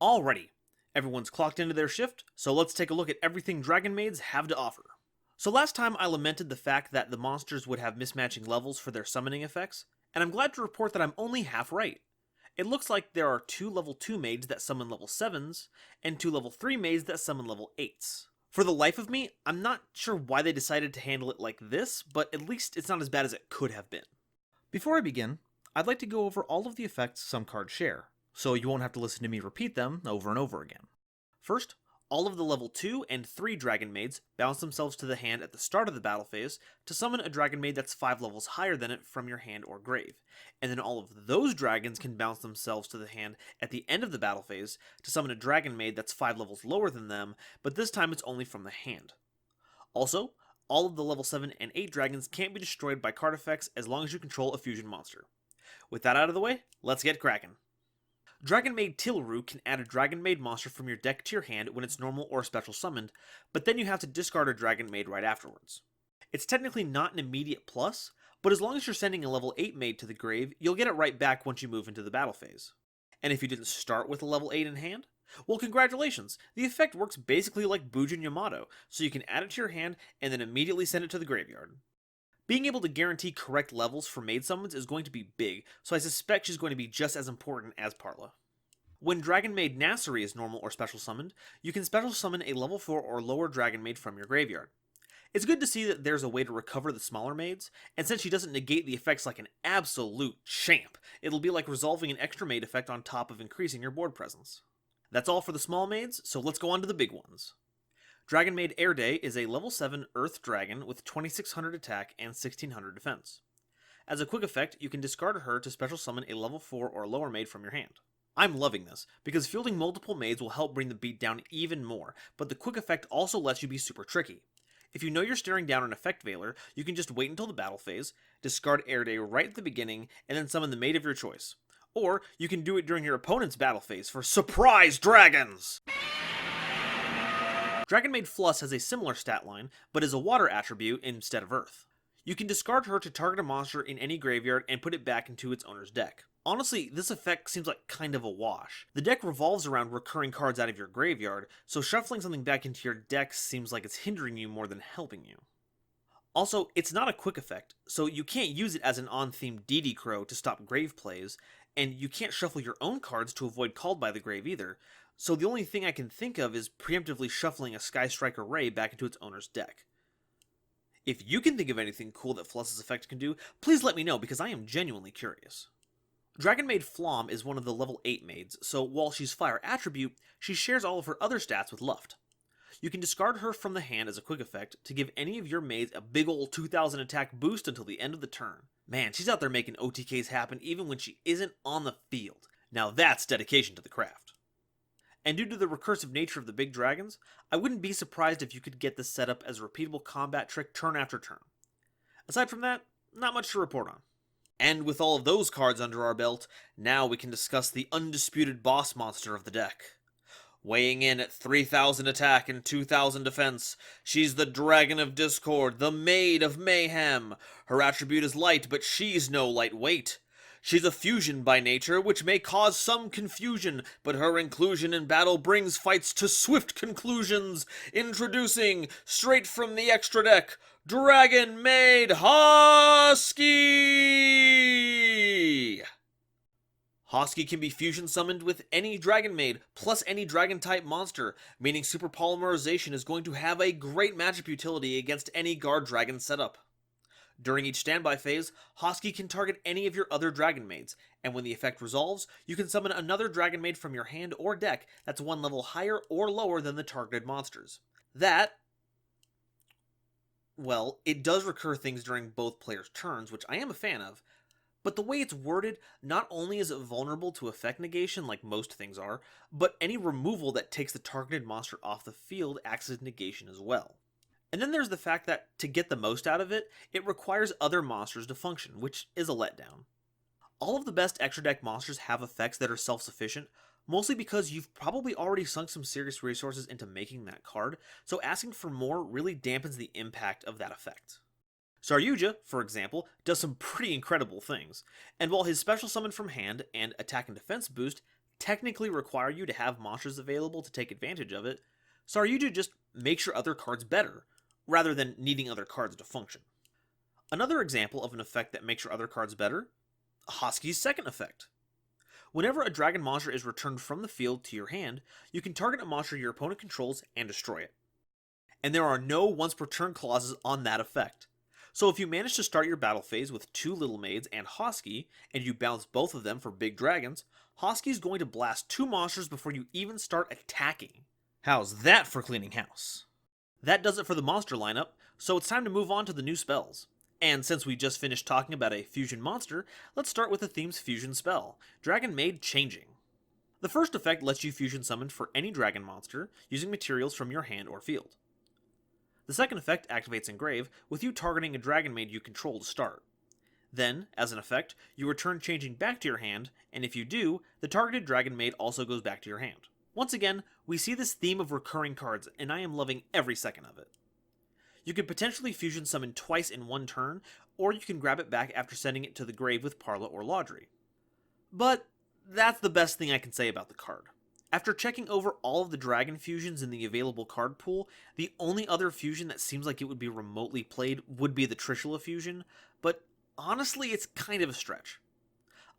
Alrighty, everyone's clocked into their shift, so let's take a look at everything Dragon Maids have to offer. So last time I lamented the fact that the monsters would have mismatching levels for their summoning effects, and I'm glad to report that I'm only half right. It looks like there are two level 2 maids that summon level 7s, and two level 3 maids that summon level 8s. For the life of me, I'm not sure why they decided to handle it like this, but at least it's not as bad as it could have been. Before I begin, I'd like to go over all of the effects some cards share, so you won't have to listen to me repeat them over and over again. First, all of the level 2 and 3 Dragon Maids bounce themselves to the hand at the start of the battle phase to summon a Dragon Maid that's 5 levels higher than it from your hand or grave, and then all of those dragons can bounce themselves to the hand at the end of the battle phase to summon a Dragon Maid that's 5 levels lower than them, but this time it's only from the hand. Also, all of the level 7 and 8 dragons can't be destroyed by card effects as long as you control a fusion monster. With that out of the way, let's get cracking. Dragon Maid Tilru can add a Dragon Maid monster from your deck to your hand when it's normal or special summoned, but then you have to discard a Dragon Maid right afterwards. It's technically not an immediate plus, but as long as you're sending a level 8 Maid to the grave, you'll get it right back once you move into the battle phase. And if you didn't start with a level 8 in hand, well congratulations, the effect works basically like Bujin Yamato, so you can add it to your hand and then immediately send it to the graveyard. Being able to guarantee correct levels for maid summons is going to be big, so I suspect she's going to be just as important as Parla. When Dragon Maid Nasiri is normal or special summoned, you can special summon a level 4 or lower Dragon Maid from your graveyard. It's good to see that there's a way to recover the smaller maids, and since she doesn't negate the effects like an absolute champ, it'll be like resolving an extra maid effect on top of increasing your board presence. That's all for the small maids, so let's go on to the big ones. Dragon Maid Air Day is a level 7 Earth Dragon with 2600 attack and 1600 defense. As a quick effect, you can discard her to special summon a level 4 or lower maid from your hand. I'm loving this, because fielding multiple maids will help bring the beat down even more, but the quick effect also lets you be super tricky. If you know you're staring down an effect veiler, you can just wait until the battle phase, discard Air Day right at the beginning, and then summon the maid of your choice. Or, you can do it during your opponent's battle phase for SURPRISE DRAGONS! Dragon Maid Fluss has a similar stat line, but is a water attribute instead of earth. You can discard her to target a monster in any graveyard and put it back into its owner's deck. Honestly, this effect seems like kind of a wash. The deck revolves around recurring cards out of your graveyard, so shuffling something back into your deck seems like it's hindering you more than helping you. Also, it's not a quick effect, so you can't use it as an on-theme DD Crow to stop grave plays, and you can't shuffle your own cards to avoid Called by the Grave either, so the only thing I can think of is preemptively shuffling a Sky Striker Ray back into its owner's deck. If you can think of anything cool that Fluss's effect can do, please let me know because I am genuinely curious. Dragon Maid Flom is one of the level 8 maids, so while she's fire attribute, she shares all of her other stats with Luft. You can discard her from the hand as a quick effect to give any of your maids a big ol' 2000 attack boost until the end of the turn. Man, she's out there making OTKs happen even when she isn't on the field. Now that's dedication to the craft. And due to the recursive nature of the big dragons, I wouldn't be surprised if you could get this set up as a repeatable combat trick turn after turn. Aside from that, not much to report on. And with all of those cards under our belt, now we can discuss the undisputed boss monster of the deck. Weighing in at 3000 attack and 2000 defense, she's the Dragon of Discord, the Maid of Mayhem. Her attribute is light, but she's no lightweight. She's a fusion by nature, which may cause some confusion, but her inclusion in battle brings fights to swift conclusions. Introducing, straight from the extra deck, Dragon Maid Husky! Hosky can be fusion summoned with any Dragon Maid, plus any Dragon-type monster, meaning Super Polymerization is going to have a great matchup utility against any Guard Dragon setup. During each standby phase, Hosky can target any of your other Dragon Maids, and when the effect resolves, you can summon another Dragon Maid from your hand or deck that's one level higher or lower than the targeted monsters. Well, it does recur things during both players' turns, which I am a fan of, but the way it's worded, not only is it vulnerable to effect negation like most things are, but any removal that takes the targeted monster off the field acts as negation as well. And then there's the fact that, to get the most out of it, it requires other monsters to function, which is a letdown. All of the best extra deck monsters have effects that are self-sufficient, mostly because you've probably already sunk some serious resources into making that card, so asking for more really dampens the impact of that effect. Saryuja, for example, does some pretty incredible things, and while his special summon from hand and attack and defense boost technically require you to have monsters available to take advantage of it, so our Yuju just makes your other cards better, rather than needing other cards to function. Another example of an effect that makes your other cards better, Hosky's second effect. Whenever a dragon monster is returned from the field to your hand, you can target a monster your opponent controls and destroy it. And there are no once per turn clauses on that effect. So if you manage to start your battle phase with 2 little maids and Hosky, and you bounce both of them for big dragons, Hosky is going to blast 2 monsters before you even start attacking. How's that for cleaning house? That does it for the monster lineup, so it's time to move on to the new spells. And since we just finished talking about a fusion monster, let's start with the theme's fusion spell, Dragon Maid Changing. The first effect lets you fusion summon for any dragon monster using materials from your hand or field. The second effect activates Engrave, with you targeting a Dragon Maid you control to start. Then, as an effect, you return Changing back to your hand, and if you do, the targeted Dragon Maid also goes back to your hand. Once again, we see this theme of recurring cards, and I am loving every second of it. You can potentially fusion summon twice in one turn, or you can grab it back after sending it to the grave with Parla or Laudry. But that's the best thing I can say about the card. After checking over all of the dragon fusions in the available card pool, the only other fusion that seems like it would be remotely played would be the Trishula fusion, but honestly it's kind of a stretch.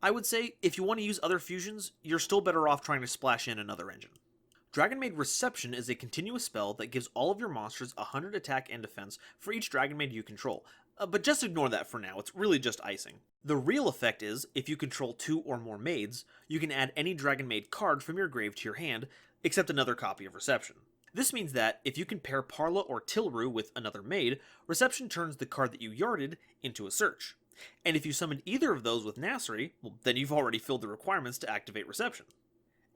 I would say if you want to use other fusions, you're still better off trying to splash in another engine. Dragon Maid Reception is a continuous spell that gives all of your monsters 100 attack and defense for each Dragon Maid you control, but just ignore that for now, it's really just icing. The real effect is, if you control 2 or more maids, you can add any Dragon Maid card from your grave to your hand, except another copy of Reception. This means that, if you can pair Parla or Tilru with another maid, Reception turns the card that you yarded into a search. And if you summon either of those with Nassery, well, then you've already filled the requirements to activate Reception.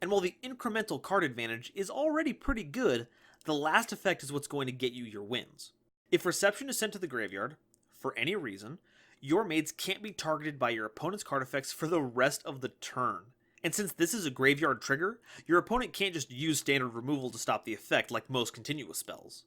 And while the incremental card advantage is already pretty good, the last effect is what's going to get you your wins. If Reception is sent to the graveyard, for any reason, your maids can't be targeted by your opponent's card effects for the rest of the turn. And since this is a graveyard trigger, your opponent can't just use standard removal to stop the effect like most continuous spells.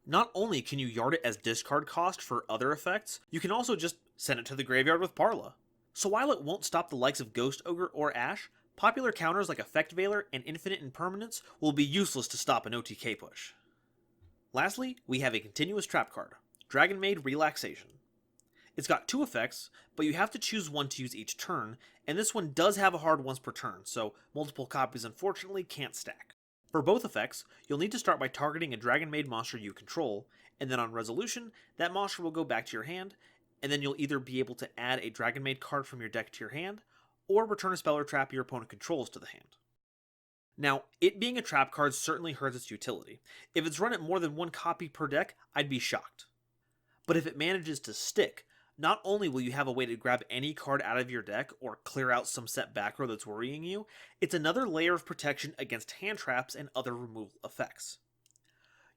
Not only can you yard it as discard cost for other effects, you can also just send it to the graveyard with Parla. So while it won't stop the likes of Ghost Ogre or Ash, popular counters like Effect Veiler and Infinite Impermanence will be useless to stop an OTK push. Lastly, we have a continuous trap card, Dragon Maid Relaxation. It's got 2 effects, but you have to choose one to use each turn, and this one does have a hard once per turn, so multiple copies unfortunately can't stack. For both effects, you'll need to start by targeting a Dragon Maid monster you control, and then on resolution, that monster will go back to your hand, and then you'll either be able to add a Dragon Maid card from your deck to your hand, or return a spell or trap your opponent controls to the hand. Now, it being a trap card certainly hurts its utility. If it's run at more than 1 copy per deck, I'd be shocked. But if it manages to stick, not only will you have a way to grab any card out of your deck or clear out some set back row that's worrying you, it's another layer of protection against hand traps and other removal effects.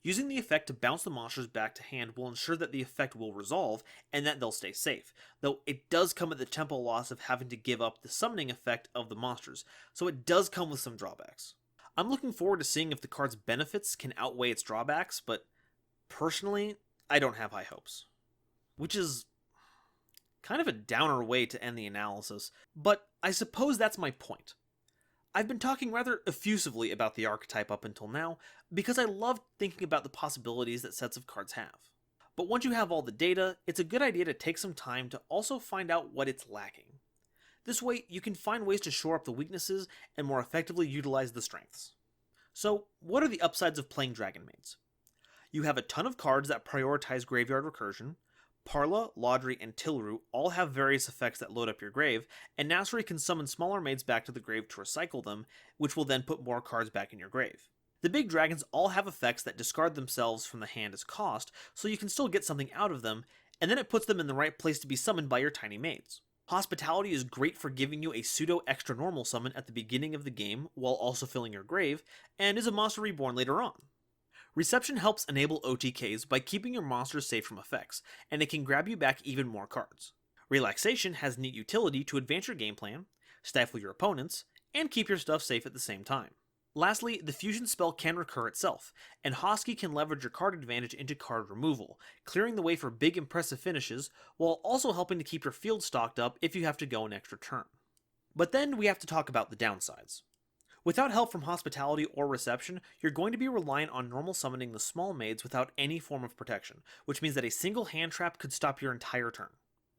Using the effect to bounce the monsters back to hand will ensure that the effect will resolve and that they'll stay safe, though it does come at the tempo loss of having to give up the summoning effect of the monsters, so it does come with some drawbacks. I'm looking forward to seeing if the card's benefits can outweigh its drawbacks, but personally, I don't have high hopes. Which is kind of a downer way to end the analysis, but I suppose that's my point. I've been talking rather effusively about the archetype up until now, because I love thinking about the possibilities that sets of cards have. But once you have all the data, it's a good idea to take some time to also find out what it's lacking. This way, you can find ways to shore up the weaknesses and more effectively utilize the strengths. So, what are the upsides of playing Dragon Maids? You have a ton of cards that prioritize graveyard recursion. Parla, Laudry, and Tilru all have various effects that load up your grave, and Nassery can summon smaller maids back to the grave to recycle them, which will then put more cards back in your grave. The big dragons all have effects that discard themselves from the hand as cost, so you can still get something out of them, and then it puts them in the right place to be summoned by your tiny maids. Hospitality is great for giving you a pseudo extra normal summon at the beginning of the game while also filling your grave, and is a monster reborn later on. Reception helps enable OTKs by keeping your monsters safe from effects, and it can grab you back even more cards. Relaxation has neat utility to advance your game plan, stifle your opponents, and keep your stuff safe at the same time. Lastly, the fusion spell can recur itself, and Hosky can leverage your card advantage into card removal, clearing the way for big impressive finishes, while also helping to keep your field stocked up if you have to go an extra turn. But then we have to talk about the downsides. Without help from hospitality or reception, you're going to be reliant on normal summoning the small maids without any form of protection, which means that a single hand trap could stop your entire turn.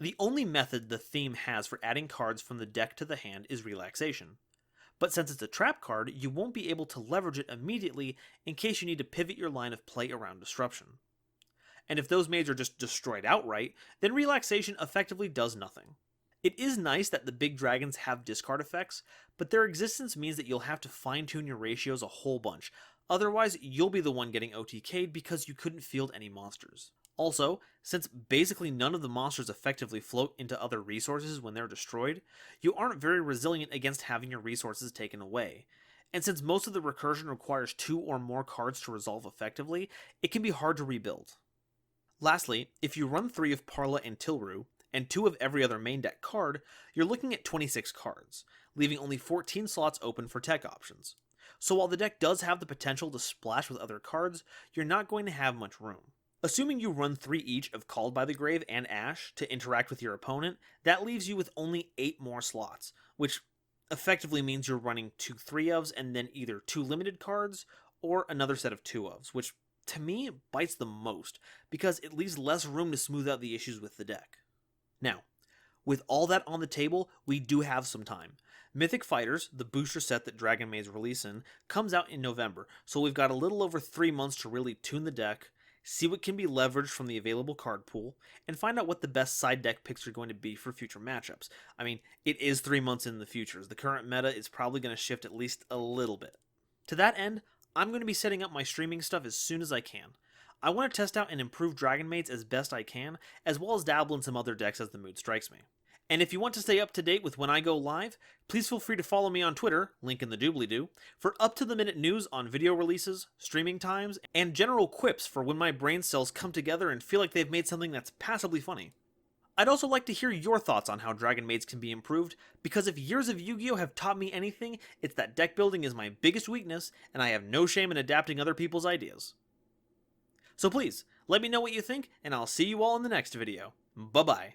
The only method the theme has for adding cards from the deck to the hand is relaxation. But since it's a trap card, you won't be able to leverage it immediately in case you need to pivot your line of play around disruption. And if those maids are just destroyed outright, then relaxation effectively does nothing. It is nice that the big dragons have discard effects, but their existence means that you'll have to fine-tune your ratios a whole bunch, otherwise you'll be the one getting OTK'd because you couldn't field any monsters. Also, since basically none of the monsters effectively float into other resources when they're destroyed, you aren't very resilient against having your resources taken away. And since most of the recursion requires 2 or more cards to resolve effectively, it can be hard to rebuild. Lastly, if you run 3 of Parla and Tilru, and 2 of every other main deck card, you're looking at 26 cards, leaving only 14 slots open for tech options. So while the deck does have the potential to splash with other cards, you're not going to have much room. Assuming you run 3 each of Called by the Grave and Ash to interact with your opponent, that leaves you with only 8 more slots, which effectively means you're running 2 3-ofs and then either 2 limited cards or another set of 2-ofs, which to me bites the most because it leaves less room to smooth out the issues with the deck. Now, with all that on the table, we do have some time. Mythic Fighters, the booster set that Dragon Maid's release in, comes out in November, so we've got a little over 3 months to really tune the deck, see what can be leveraged from the available card pool, and find out what the best side deck picks are going to be for future matchups. I mean, it is 3 months in the future. The current meta is probably going to shift at least a little bit. To that end, I'm going to be setting up my streaming stuff as soon as I can. I want to test out and improve Dragon Maids as best I can, as well as dabble in some other decks as the mood strikes me. And if you want to stay up to date with when I go live, please feel free to follow me on Twitter, link in the doobly-doo, for up-to-the-minute news on video releases, streaming times, and general quips for when my brain cells come together and feel like they've made something that's passably funny. I'd also like to hear your thoughts on how Dragon Maids can be improved, because if years of Yu-Gi-Oh! Have taught me anything, it's that deck building is my biggest weakness, and I have no shame in adapting other people's ideas. So please, let me know what you think, and I'll see you all in the next video. Bye-bye.